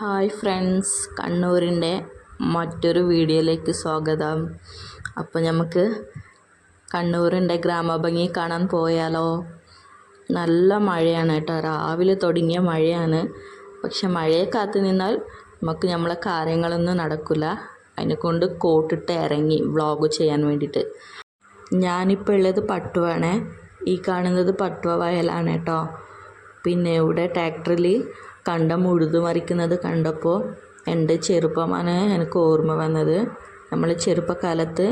Hi friends, കണ്ണൂരിൻ്റെ മറ്റൊരു വീഡിയോയിലേക്ക് സ്വാഗതം. അപ്പോൾ നമുക്ക് കണ്ണൂരിൻ്റെ ഗ്രാമഭംഗി കാണാൻ പോയാലോ? നല്ല മഴയാണ് കേട്ടോ, രാവിലെ തുടങ്ങിയ മഴയാണ്. പക്ഷെ മഴയെ കാത്തു നിന്നാൽ നമുക്ക് നമ്മളെ കാര്യങ്ങളൊന്നും നടക്കില്ല. അതിനെക്കൊണ്ട് കോട്ടിട്ട് ഇറങ്ങി വ്ളോഗ് ചെയ്യാൻ വേണ്ടിയിട്ട്. ഞാനിപ്പോൾ ഉള്ളത് പട്ടുവാണ്. ഈ കാണുന്നത് പട്ടുവ വയലാണ് കേട്ടോ. പിന്നെ ഇവിടെ ട്രാക്ടറിൽ കണ്ടം ഉഴുതുമറിക്കുന്നത് കണ്ടപ്പോൾ എൻ്റെ ചെറുപ്പമാണ് എനിക്ക് ഓർമ്മ വന്നത്. നമ്മൾ ചെറുപ്പക്കാലത്ത്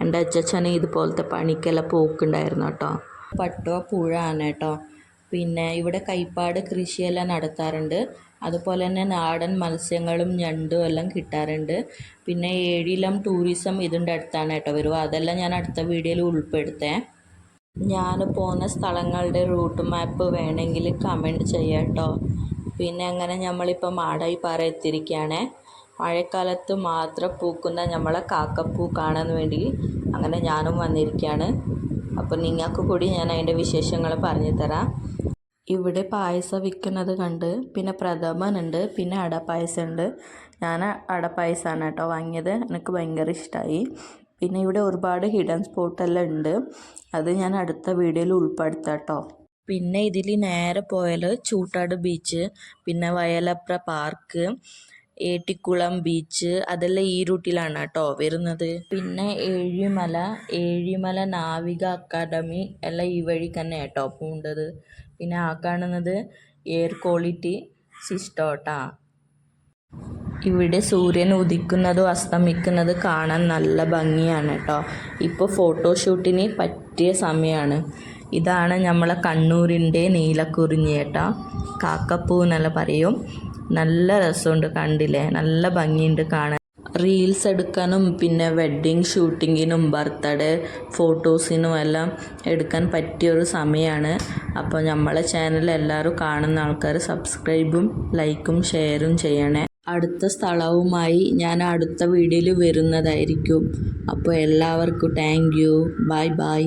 എൻ്റെ അച്ഛന് ഇതുപോലത്തെ പണിക്കെല്ലാം പോക്കുണ്ടായിരുന്നു കേട്ടോ. പട്ടുവ പുഴയാണ് കേട്ടോ. പിന്നെ ഇവിടെ കൈപ്പാട് കൃഷിയെല്ലാം നടത്താറുണ്ട്. അതുപോലെ തന്നെ നാടൻ മത്സ്യങ്ങളും ഞണ്ടും എല്ലാം കിട്ടാറുണ്ട്. പിന്നെ ഏഴിലം ടൂറിസം ഇതിൻ്റെ അടുത്താണ് കേട്ടോ വരുക. അതെല്ലാം ഞാൻ അടുത്ത വീഡിയോയിൽ ഉൾപ്പെടുത്തേ. ഞാൻ പോകുന്ന സ്ഥലങ്ങളുടെ റൂട്ട് മാപ്പ് വേണമെങ്കിൽ കമൻറ്റ് ചെയ്യാം കേട്ടോ. പിന്നെ അങ്ങനെ നമ്മളിപ്പോൾ മാടായിപ്പാറ എത്തിയിരിക്കുകയാണ്. മഴക്കാലത്ത് മാത്രം പൂക്കുന്ന നമ്മളെ കാക്കപ്പൂ കാണാൻ വേണ്ടി അങ്ങനെ ഞാനും വന്നിരിക്കുകയാണ്. അപ്പോൾ നിങ്ങൾക്ക് കൂടി ഞാൻ അതിൻ്റെ വിശേഷങ്ങൾ പറഞ്ഞു തരാം. ഇവിടെ പായസം വിൽക്കുന്നത് കണ്ട്, പിന്നെ പ്രഥമനുണ്ട്, പിന്നെ അടപ്പായസം ഉണ്ട്. ഞാൻ അടപ്പായസമാണ് കേട്ടോ വാങ്ങിയത്. എനിക്ക് ഭയങ്കര ഇഷ്ടമായി. പിന്നെ ഇവിടെ ഒരുപാട് ഹിഡൻ സ്പോട്ടെല്ലാം ഉണ്ട്. അത് ഞാൻ അടുത്ത വീഡിയോയിൽ ഉൾപ്പെടുത്താം കേട്ടോ. പിന്നെ ഇതിൽ നേരെ പോയാൽ ചൂട്ടാട് ബീച്ച്, പിന്നെ വയലപ്ര പാർക്ക്, ഏട്ടിക്കുളം ബീച്ച്, അതെല്ലാം ഈ റൂട്ടിലാണ് കേട്ടോ വരുന്നത്. പിന്നെ ഏഴിമല നാവിക അക്കാദമി എല്ലാം ഈ വഴി തന്നെ കേട്ടോ പോകേണ്ടത്. പിന്നെ ആ കാണുന്നത് എയർ ക്വാളിറ്റി സിസ്റ്റോട്ടാ. ഇവിടെ സൂര്യൻ ഉദിക്കുന്നതും അസ്തമിക്കുന്നത് കാണാൻ നല്ല ഭംഗിയാണ് കേട്ടോ. ഇപ്പോൾ ഫോട്ടോഷൂട്ടിന് പറ്റിയ സമയമാണ്. ഇതാണ് നമ്മളെ കണ്ണൂരിൻ്റെ നീലക്കുറിഞ്ഞി കേട്ടോ. കാക്കപ്പൂ എന്നെല്ലാം പറയും. നല്ല രസമുണ്ട്, കണ്ടില്ലേ? നല്ല ഭംഗിയുണ്ട് കാണാൻ. റീൽസ് എടുക്കാനും പിന്നെ വെഡ്ഡിങ് ഷൂട്ടിങ്ങിനും ബർത്ത്ഡേ ഫോട്ടോസിനും എല്ലാം എടുക്കാൻ പറ്റിയൊരു സമയമാണ്. അപ്പോൾ നമ്മളെ ചാനൽ എല്ലാവരും കാണുന്ന ആൾക്കാർ സബ്സ്ക്രൈബും ലൈക്കും ഷെയറും ചെയ്യണേ. അടുത്ത സ്ഥലവുമായി ഞാൻ അടുത്ത വീഡിയോയിൽ വരുന്നതായിരിക്കും. അപ്പോൾ എല്ലാവർക്കും താങ്ക് യു. Bye bye.